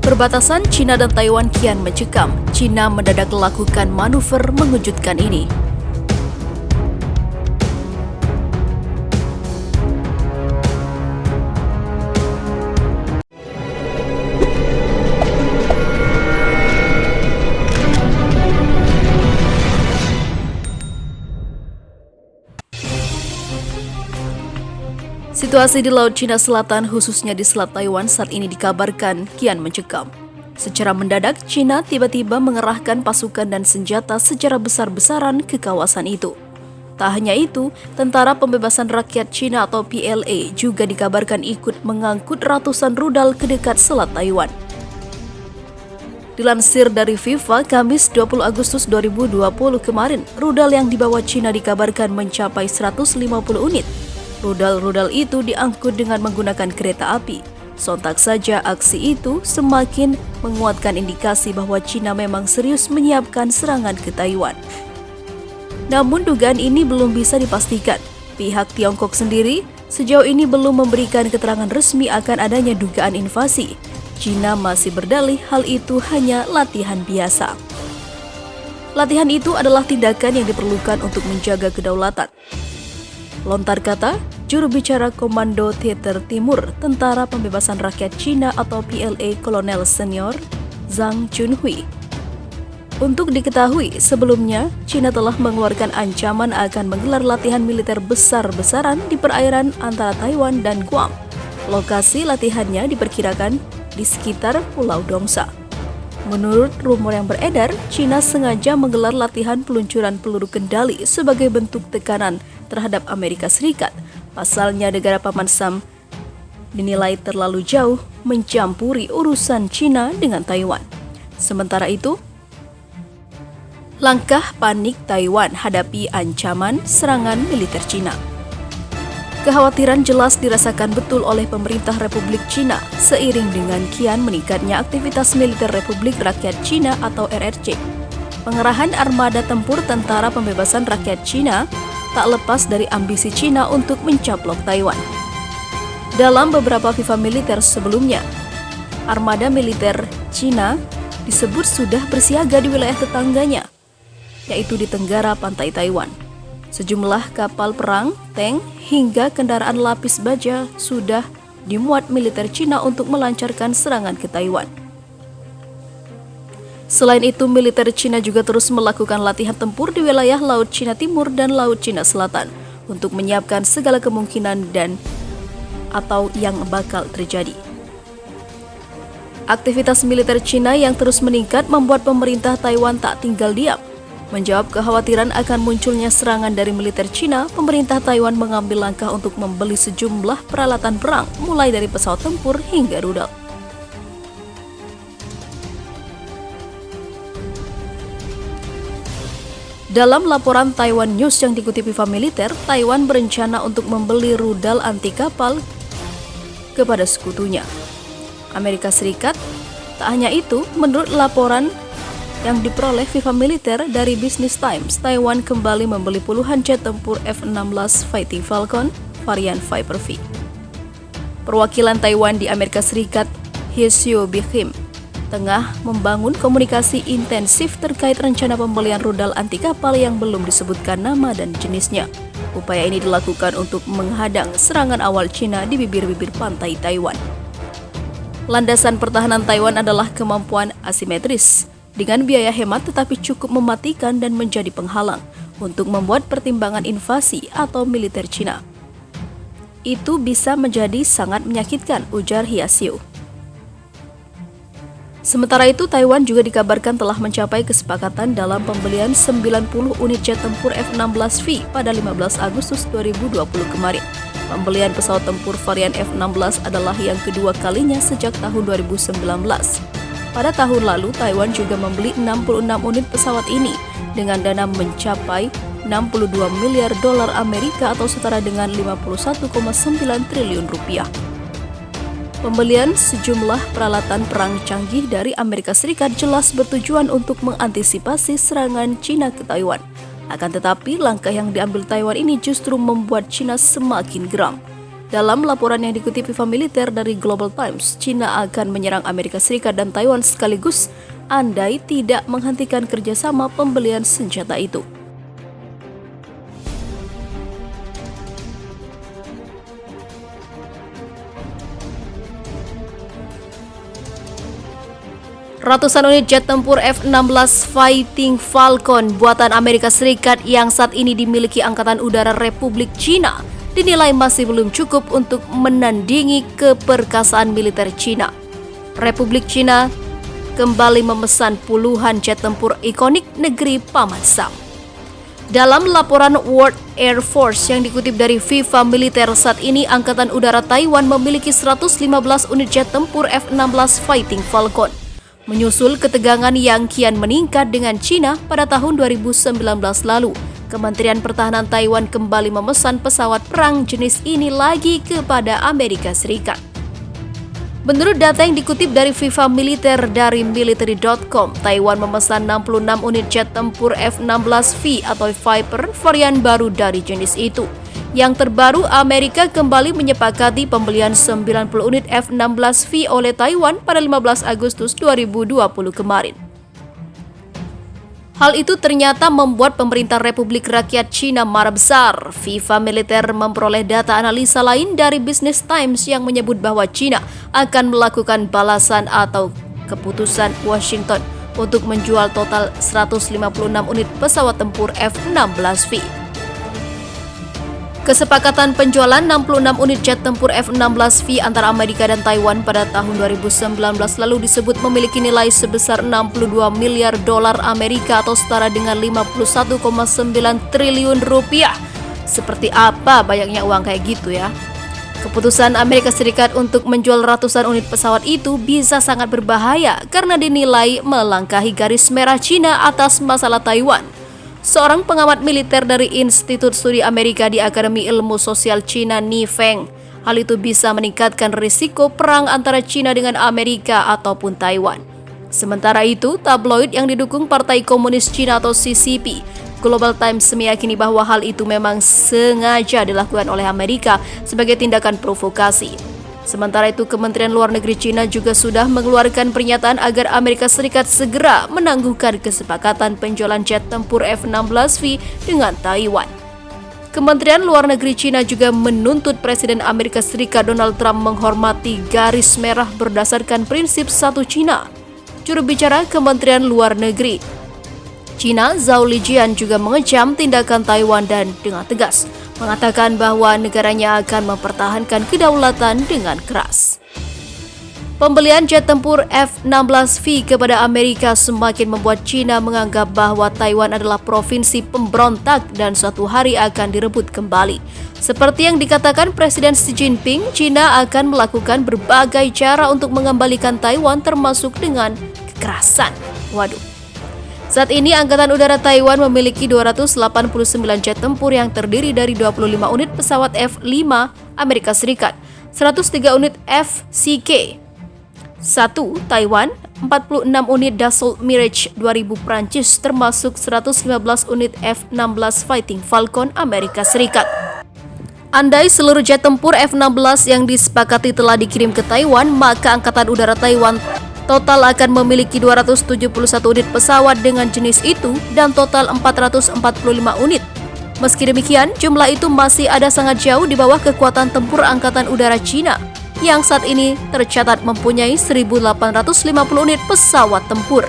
Perbatasan China dan Taiwan kian mencekam. China mendadak melakukan manuver mengejutkan ini. Situasi di Laut Cina Selatan, khususnya di Selat Taiwan, saat ini dikabarkan kian mencekam. Secara mendadak, China tiba-tiba mengerahkan pasukan dan senjata secara besar-besaran ke kawasan itu. Tak hanya itu, Tentara Pembebasan Rakyat China atau PLA juga dikabarkan ikut mengangkut ratusan rudal ke dekat Selat Taiwan. Dilansir dari FIFA, Kamis 20 Agustus 2020 kemarin, rudal yang dibawa China dikabarkan mencapai 150 unit. Rudal-rudal itu diangkut dengan menggunakan kereta api. Sontak saja aksi itu semakin menguatkan indikasi bahwa China memang serius menyiapkan serangan ke Taiwan. Namun dugaan ini belum bisa dipastikan. Pihak Tiongkok sendiri sejauh ini belum memberikan keterangan resmi akan adanya dugaan invasi. China masih berdalih hal itu hanya latihan biasa. Latihan itu adalah tindakan yang diperlukan untuk menjaga kedaulatan. Lontar kata juru bicara Komando Teater Timur Tentara Pembebasan Rakyat China atau PLA Kolonel Senior Zhang Junhui. Untuk diketahui, sebelumnya China telah mengeluarkan ancaman akan menggelar latihan militer besar-besaran di perairan antara Taiwan dan Guam. Lokasi latihannya diperkirakan di sekitar Pulau Dongsa. Menurut rumor yang beredar, China sengaja menggelar latihan peluncuran peluru kendali sebagai bentuk tekanan terhadap Amerika Serikat. Pasalnya negara Paman Sam dinilai terlalu jauh mencampuri urusan China dengan Taiwan. Sementara itu, langkah panik Taiwan hadapi ancaman serangan militer China. Kekhawatiran jelas dirasakan betul oleh pemerintah Republik China seiring dengan kian meningkatnya aktivitas militer Republik Rakyat China atau RRC. Pengerahan armada tempur Tentara Pembebasan Rakyat China tak lepas dari ambisi China untuk mencaplok Taiwan. Dalam beberapa FIFA militer sebelumnya, armada militer China disebut sudah bersiaga di wilayah tetangganya, yaitu di tenggara pantai Taiwan. Sejumlah kapal perang, tank, hingga kendaraan lapis baja sudah dimuat militer China untuk melancarkan serangan ke Taiwan. Selain itu, militer China juga terus melakukan latihan tempur di wilayah Laut Cina Timur dan Laut Cina Selatan untuk menyiapkan segala kemungkinan dan atau yang bakal terjadi. Aktivitas militer China yang terus meningkat membuat pemerintah Taiwan tak tinggal diam. Menjawab kekhawatiran akan munculnya serangan dari militer China, pemerintah Taiwan mengambil langkah untuk membeli sejumlah peralatan perang, mulai dari pesawat tempur hingga rudal. Dalam laporan Taiwan News yang dikutip FIFA Militer, Taiwan berencana untuk membeli rudal anti kapal kepada sekutunya, Amerika Serikat. Tak hanya itu, menurut laporan yang diperoleh FIFA Militer dari Business Times, Taiwan kembali membeli puluhan jet tempur F-16 Fighting Falcon varian Viper V. Perwakilan Taiwan di Amerika Serikat, Hsiu Bi-khim, tengah membangun komunikasi intensif terkait rencana pembelian rudal anti kapal yang belum disebutkan nama dan jenisnya. Upaya ini dilakukan untuk menghadang serangan awal China di bibir-bibir pantai Taiwan. Landasan pertahanan Taiwan adalah kemampuan asimetris, dengan biaya hemat tetapi cukup mematikan dan menjadi penghalang untuk membuat pertimbangan invasi atau militer China. Itu bisa menjadi sangat menyakitkan, ujar Hsiu. Sementara itu, Taiwan juga dikabarkan telah mencapai kesepakatan dalam pembelian 90 unit jet tempur F-16V pada 15 Agustus 2020 kemarin. Pembelian pesawat tempur varian F-16 adalah yang kedua kalinya sejak tahun 2019. Pada tahun lalu, Taiwan juga membeli 66 unit pesawat ini dengan dana mencapai 62 miliar dolar Amerika atau setara dengan 51,9 triliun rupiah. Pembelian sejumlah peralatan perang canggih dari Amerika Serikat jelas bertujuan untuk mengantisipasi serangan China ke Taiwan. Akan tetapi, langkah yang diambil Taiwan ini justru membuat China semakin geram. Dalam laporan yang dikutip Viva Militer dari Global Times, China akan menyerang Amerika Serikat dan Taiwan sekaligus andai tidak menghentikan kerjasama pembelian senjata itu. Ratusan unit jet tempur F-16 Fighting Falcon buatan Amerika Serikat yang saat ini dimiliki Angkatan Udara Republik Cina dinilai masih belum cukup untuk menandingi keperkasaan militer Cina. Republik Cina kembali memesan puluhan jet tempur ikonik negeri Paman Sam. Dalam laporan World Air Force yang dikutip dari Viva Militer, saat ini Angkatan Udara Taiwan memiliki 115 unit jet tempur F-16 Fighting Falcon. Menyusul ketegangan yang kian meningkat dengan Cina pada tahun 2019 lalu, Kementerian Pertahanan Taiwan kembali memesan pesawat perang jenis ini lagi kepada Amerika Serikat. Menurut data yang dikutip dari Viva Militer dari military.com, Taiwan memesan 66 unit jet tempur F-16V atau Viper varian baru dari jenis itu. Yang terbaru, Amerika kembali menyepakati pembelian 90 unit F-16V oleh Taiwan pada 15 Agustus 2020 kemarin. Hal itu ternyata membuat pemerintah Republik Rakyat Cina marah besar. Viva Militer memperoleh data analisa lain dari Business Times yang menyebut bahwa Cina akan melakukan balasan atau keputusan Washington untuk menjual total 156 unit pesawat tempur F-16V. Kesepakatan penjualan 66 unit jet tempur F-16V antara Amerika dan Taiwan pada tahun 2019 lalu disebut memiliki nilai sebesar 62 miliar dolar Amerika atau setara dengan 51,9 triliun rupiah. Seperti apa banyaknya uang kayak gitu ya? Keputusan Amerika Serikat untuk menjual ratusan unit pesawat itu bisa sangat berbahaya karena dinilai melangkahi garis merah Cina atas masalah Taiwan. Seorang pengamat militer dari Institut Studi Amerika di Akademi Ilmu Sosial Cina, Ni Feng, hal itu bisa meningkatkan risiko perang antara Cina dengan Amerika ataupun Taiwan. Sementara itu, tabloid yang didukung Partai Komunis Cina atau CCP, Global Times meyakini bahwa hal itu memang sengaja dilakukan oleh Amerika sebagai tindakan provokasi. Sementara itu, Kementerian Luar Negeri Cina juga sudah mengeluarkan pernyataan agar Amerika Serikat segera menangguhkan kesepakatan penjualan jet tempur F-16V dengan Taiwan. Kementerian Luar Negeri Cina juga menuntut Presiden Amerika Serikat Donald Trump menghormati garis merah berdasarkan prinsip satu Cina. Juru bicara Kementerian Luar Negeri Cina, Zhao Lijian, juga mengecam tindakan Taiwan dan dengan tegas mengatakan bahwa negaranya akan mempertahankan kedaulatan dengan keras. Pembelian jet tempur F-16V kepada Amerika semakin membuat Cina menganggap bahwa Taiwan adalah provinsi pemberontak dan suatu hari akan direbut kembali. Seperti yang dikatakan Presiden Xi Jinping, Cina akan melakukan berbagai cara untuk mengembalikan Taiwan termasuk dengan kekerasan. Waduh. Saat ini Angkatan Udara Taiwan memiliki 289 jet tempur yang terdiri dari 25 unit pesawat F-5 Amerika Serikat, 103 unit FCK-1 Taiwan, 46 unit Dassault Mirage 2000 Prancis termasuk 115 unit F-16 Fighting Falcon Amerika Serikat. Andai seluruh jet tempur F-16 yang disepakati telah dikirim ke Taiwan, maka Angkatan Udara Taiwan total akan memiliki 271 unit pesawat dengan jenis itu dan total 445 unit. Meski demikian, jumlah itu masih ada sangat jauh di bawah kekuatan tempur Angkatan Udara Cina yang saat ini tercatat mempunyai 1.850 unit pesawat tempur.